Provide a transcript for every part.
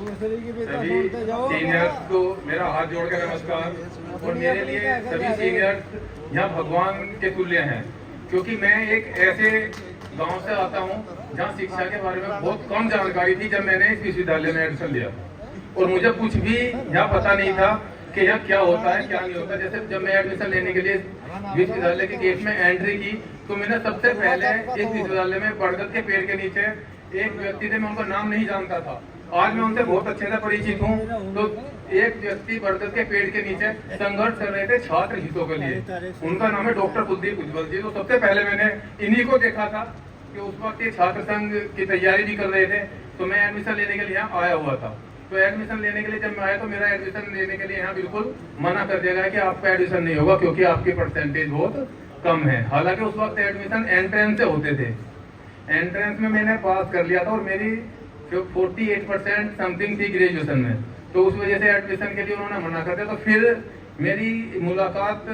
सभी सीनियर्स को मेरा हाथ जोड़ के नमस्कार। और मेरे लिए सभी सीनियर्स यहाँ भगवान के तुल्य हैं, क्योंकि मैं एक ऐसे गांव से आता हूँ जहाँ शिक्षा के बारे में बहुत कम जानकारी थी जब मैंने इस विश्वविद्यालय में एडमिशन लिया, और मुझे कुछ भी यहाँ पता नहीं था कि यहाँ क्या होता है क्या नहीं होता। जैसे जब मैं एडमिशन लेने के लिए विश्वविद्यालय के गेट में एंट्री की तो मैंने सबसे पहले इस विश्वविद्यालय में बरगद के पेड़ के नीचे एक व्यक्ति थे, मैं उनका नाम नहीं जानता था, आज मैं उनसे बहुत अच्छे से परिचित हूँ। तो एक व्यक्ति बरगद के पेड़ के नीचे संघर्ष कर रहे थे छात्र हितों के लिए, उनका नाम है डॉक्टर कुलदीप उज्ज्वल जी। तो सबसे पहले मैंने इन्हीं को देखा था कि उस वक्त ये छात्र संघ की तैयारी भी कर रहे थे। तो मैं एडमिशन लेने के लिए यहाँ आया हुआ था। तो एडमिशन लेने के लिए जब मैं आया तो मेरा एडमिशन लेने के लिए यहाँ बिल्कुल मना कर दिया गया कि आपका एडमिशन नहीं होगा क्योंकि आपकी परसेंटेज बहुत कम है। हालांकि उस वक्त एडमिशन एंट्रेंस से होते थे, एंट्रेंस में मैंने पास कर लिया था और मेरी 48% समथिंग थी ग्रेजुएशन में। तो उस वजह से एडमिशन के लिए उन्होंने मना कर दिया। तो फिर मेरी मुलाकात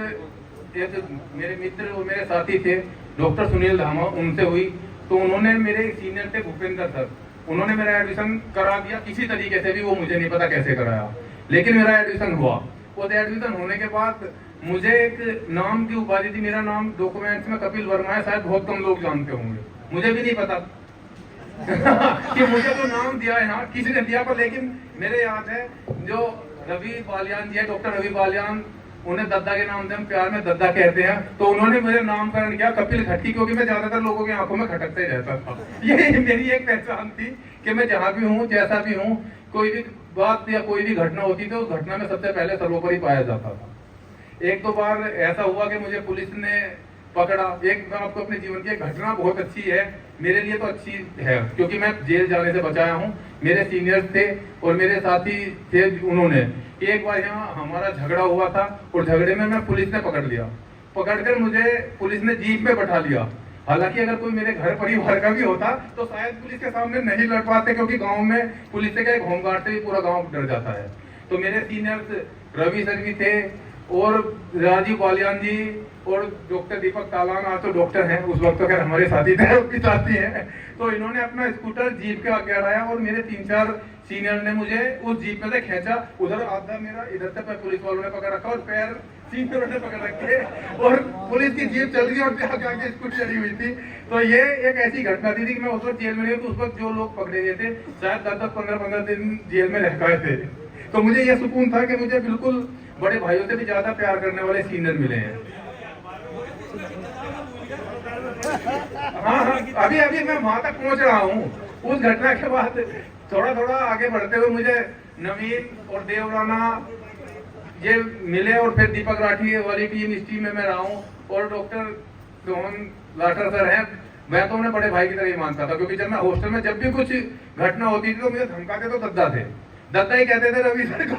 एक मेरे मित्र और मेरे साथी थे डॉक्टर सुनील धामा, उनसे हुई। तो उन्होंने मेरे सीनियर थे भूपेंद्र सर, उन्होंने मेरा एडमिशन करा दिया किसी तरीके से भी, वो मुझे नहीं पता कैसे कराया, लेकिन मेरा एडमिशन हुआ। और एडमिशन होने के बाद मुझे एक नाम की उपाधि थी, मेरा नाम डॉक्यूमेंट्स में कपिल वर्मा है, शायद बहुत कम लोग जानते होंगे, मुझे भी नहीं पता कि मुझे तो नाम दिया है यहाँ किसी ने दिया पर, लेकिन मेरे याद है जो रवि बालियान जी है, डॉक्टर रवि बालियान, उन्हें दद्दा के नाम से हम प्यार में दद्दा कहते हैं। तो उन्होंने मेरे नामकरण किया कपिल खटकी, क्योंकि मैं ज्यादातर लोगों की आंखों में खटकते रहता था। ये मेरी एक पहचान थी कि मैं जहाँ भी हूँ जैसा भी हूँ, कोई भी बात या कोई भी घटना होती थी उस घटना में सबसे पहले सर्वोपरि पाया जाता था। एक दो बार ऐसा हुआ कि मुझे पुलिस ने पकड़ा। एक मैं आपको अपने जीवन की एक घटना बहुत अच्छी है, मेरे लिए तो अच्छी है क्योंकि मैं जेल जाने से बचाया हूँ। मेरे सीनियर्स थे और मेरे साथी थे, उन्होंने एक बार यहाँ हमारा झगड़ा हुआ था और झगड़े में मैं पुलिस ने पकड़ लिया। पकड़कर मुझे पुलिस ने जीप में बैठा लिया। हालांकि अगर कोई मेरे घर परिवार का भी होता तो शायद पुलिस के सामने नहीं लड़ पाते, क्योंकि गांव में पुलिस से क्या एक होमगार्ड से भी पूरा गांव डर जाता है। तो मेरे सीनियर्स रवि सर भी थे और राजीव बालियान जी और डॉक्टर दीपक तालान, आज तो डॉक्टर हैं, उस वक्त तो खैर हमारे साथी थे, उसकी साथी हैं। तो इन्होंने अपना स्कूटर जीप के आगे अड़ाया और मेरे 3-4 सीनियर ने मुझे उस जीप में से खींचा। उधर आधा मेरा इधर से पुलिस वालों ने पकड़ रखा और पैर सीनियरों ने पकड़ रखे और पुलिस की जीप चल गई और आगे स्कूटी चढ़ी हुई थी। तो ये एक ऐसी घटना थी कि मैं उस वक्त जेल में नहीं, तो उस वक्त जो लोग पकड़े गए थे शायद 10-10, 15-15 दिन जेल में रह गए थे। तो मुझे ये सुकून था कि मुझे बिल्कुल बड़े भाइयों से भी ज्यादा प्यार करने वाले सीनियर मिले हैं। हाँ, अभी मैं वहां तक पहुंच रहा हूँ। उस घटना के बाद थोड़ा थोड़ा आगे बढ़ते हुए मुझे नवीन और देव राणा ये मिले और फिर दीपक राठी वाली टीम, इस टीम में मैं रहा हूँ। और डॉक्टर सोहन लाठर सर हैं, मैं तो उन्हें बड़े भाई की तरह ही मानता था, क्योंकि जब मैं हॉस्टल में जब भी कुछ घटना होती थी तो मुझे धमकाते तो दद्दा थे, दद्दा ही कहते थे, रवि सर को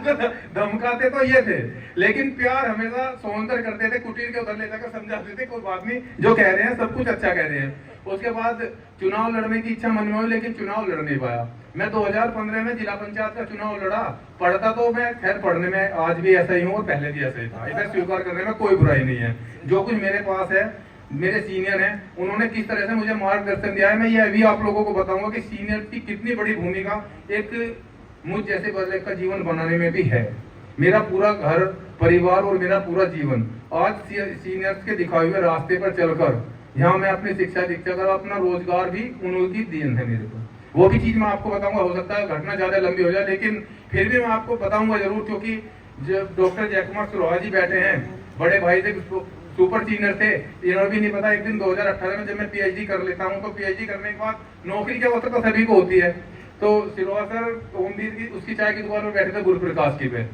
धमकाते तो ये थे, लेकिन प्यार हमेशा सोहनकर करते थे, कुटीर के उधर ले जाकर समझाते थे कोई बात नहीं, जो कह रहे हैं सब कुछ अच्छा कह रहे हैं। उसके बाद चुनाव लड़ने की इच्छा मन में हुई, लेकिन चुनाव लड़ नहीं पाया। मैं 2015 में जिला पंचायत का चुनाव लड़ा। पढ़ता तो मैं खैर पढ़ने में आज भी ऐसा ही हूँ और पहले भी ऐसा ही था, इसे स्वीकार करने में कोई बुराई नहीं है। जो कुछ मेरे पास है, मेरे सीनियर हैं, उन्होंने किस तरह से मुझे मार्गदर्शन दिया है, मैं ये अभी आप लोगों को बताऊंगा कि सीनियर की कितनी बड़ी भूमिका एक मुझ जैसे बच्चे का जीवन बनाने में भी है। मेरा पूरा घर परिवार और मेरा पूरा जीवन आज सीनियर्स के दिखाए हुए रास्ते पर चलकर यहाँ मैं अपनी शिक्षा दीक्षा कर अपना रोजगार भी उन्हीं देन है मेरे को। वो भी चीज मैं आपको बताऊंगा, हो सकता है घटना ज्यादा लंबी हो जाए, लेकिन फिर भी मैं आपको बताऊंगा जरूर, क्योंकि जब डॉक्टर जयकुमार सुरहा जी बैठे हैं, बड़े भाई से सुपर सीनियर थे, इन्होंने भी नहीं पता। एक दिन 2018 में जब मैं पीएचडी कर लेता हूँ, तो पीएचडी करने के बाद नौकरी क्या होता तो सभी को होती है। तो सिरोहा सर ओमवीर की उसकी चाय की दुकान में बैठे थे गुरु प्रकाश की पे,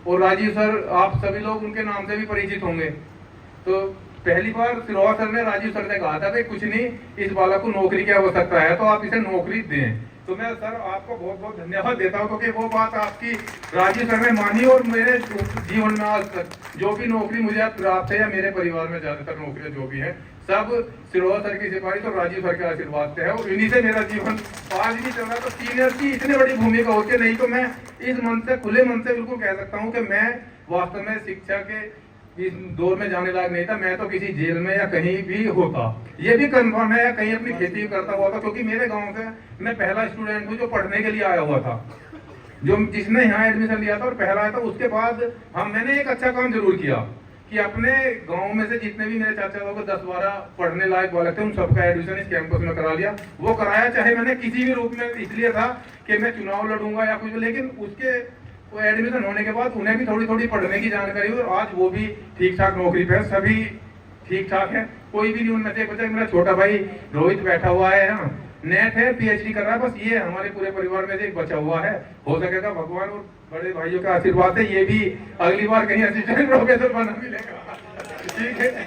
और राजीव सर, आप सभी लोग उनके नाम से भी परिचित होंगे। तो पहली बार सिरोहा सर ने राजीव सर ने कहा था भाई कुछ नहीं, इस बालक को नौकरी क्या हो सकता है, तो आप इसे नौकरी दें। तो मैं सर आपको बहुत बहुत धन्यवाद देता हूँ, क्योंकि वो बात आपकी राजीव सर ने मानी और मेरे जीवन में आज तक जो भी नौकरी मुझे प्राप्त है या मेरे परिवार में ज्यादातर नौकरियां जो भी है सब सिरोहा सर की सिफारिश और राजीव सर के आशीर्वाद से है, और इन्हीं से मेरा जीवन आज भी चल रहा है। तो सीनियर की इतनी बड़ी भूमिका होती है, नहीं तो मैं इस मन से खुले मन से बिल्कुल कह सकता हूँ कि मैं वास्तव में शिक्षा के इस दौर में जाने लायक नहीं था। मैं तो किसी जेल में या कहीं भी होता, ये भी कंफर्म है, या कहीं अपनी खेती करता हुआ था, क्योंकि मेरे गांव से मैं पहला स्टूडेंट हूँ जो पढ़ने के लिए आया हुआ था। जो जिसने यहाँ एडमिशन लिया था और पहला आया था, उसके बाद मैंने एक अच्छा काम जरूर किया कि अपने गांव में से जितने भी मेरे चाचा लोग 10-12 पढ़ने लायक वाले थे, उन सबका एडमिशन इस कैंपस में करा लिया। वो कराया चाहे मैंने किसी भी रूप में इसलिए था कि मैं चुनाव लड़ूंगा या कुछ, लेकिन उसके वो एडमिशन होने के बाद उन्हें भी थोड़ी थोड़ी पढ़ने की जानकारी हुई और आज वो भी ठीक ठाक नौकरी पे, सभी ठीक ठाक है। कोई भी नहीं उनमें से बचा। मेरा छोटा भाई रोहित बैठा हुआ है यहाँ, नेट है, पीएचडी कर रहा है। बस ये हमारे पूरे परिवार में से एक बचा हुआ है। हो सकेगा भगवान और बड़े भाइयों का आशीर्वाद है, ये भी अगली बार कहीं असिस्टेंट प्रोफेसर बना मिलेगा। ठीक है।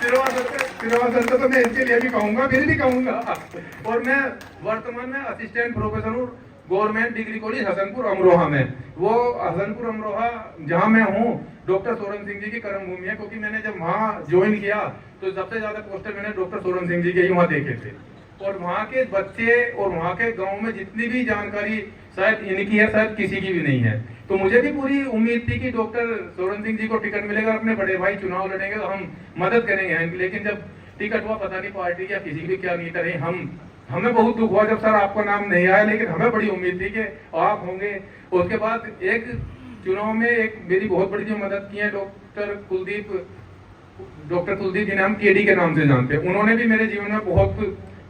सर तो मैं इसके लिए भी कहूंगा, फिर भी कहूंगा। और मैं वर्तमान में असिस्टेंट प्रोफेसर हूँ government degree college Hasanpur Amroha में। वो हसनपुर अमरोहा जहाँ मैं हूँ, डॉक्टर सोरन सिंह जी की कर्म भूमि है, क्योंकि मैंने जब वहाँ ज्वाइन किया तो सबसे ज्यादा पोस्टर मैंने डॉक्टर सोरन सिंह जी के ही वहाँ देखे थे। और वहाँ के बच्चे और वहाँ के गांव में जितनी भी जानकारी शायद इनकी है, शायद किसी की भी नहीं है। तो मुझे भी पूरी उम्मीद थी कि डॉक्टर सोरन सिंह जी को टिकट मिलेगा, अपने बड़े भाई चुनाव लड़ेंगे तो हम मदद करेंगे। लेकिन जब टिकट हुआ, पता नहीं पार्टी या किसी भी क्या नीति रही, हमें बहुत दुख हुआ जब सर आपका नाम नहीं आया, लेकिन हमें बड़ी उम्मीद थी कि आप होंगे। उसके बाद एक चुनाव में एक मेरी बहुत बड़ी जो मदद की है डॉक्टर कुलदीप जिन्हें हम केडी के नाम से जानते हैं, उन्होंने भी मेरे जीवन में बहुत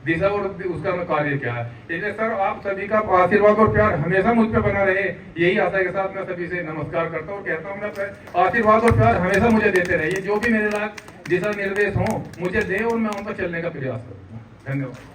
दिशा और उसका कार्य किया है। इसलिए सर आप सभी का आशीर्वाद और प्यार हमेशा मुझ पे बना रहे, यही आशा के साथ मैं सभी से नमस्कार करता हूँ और कहता हूँ मेरा आशीर्वाद और प्यार हमेशा मुझे देते रहिए। जो भी मेरे लायक दिशा निर्देश हो मुझे दे और मैं उन पर चलने का प्रयास करूँ। धन्यवाद।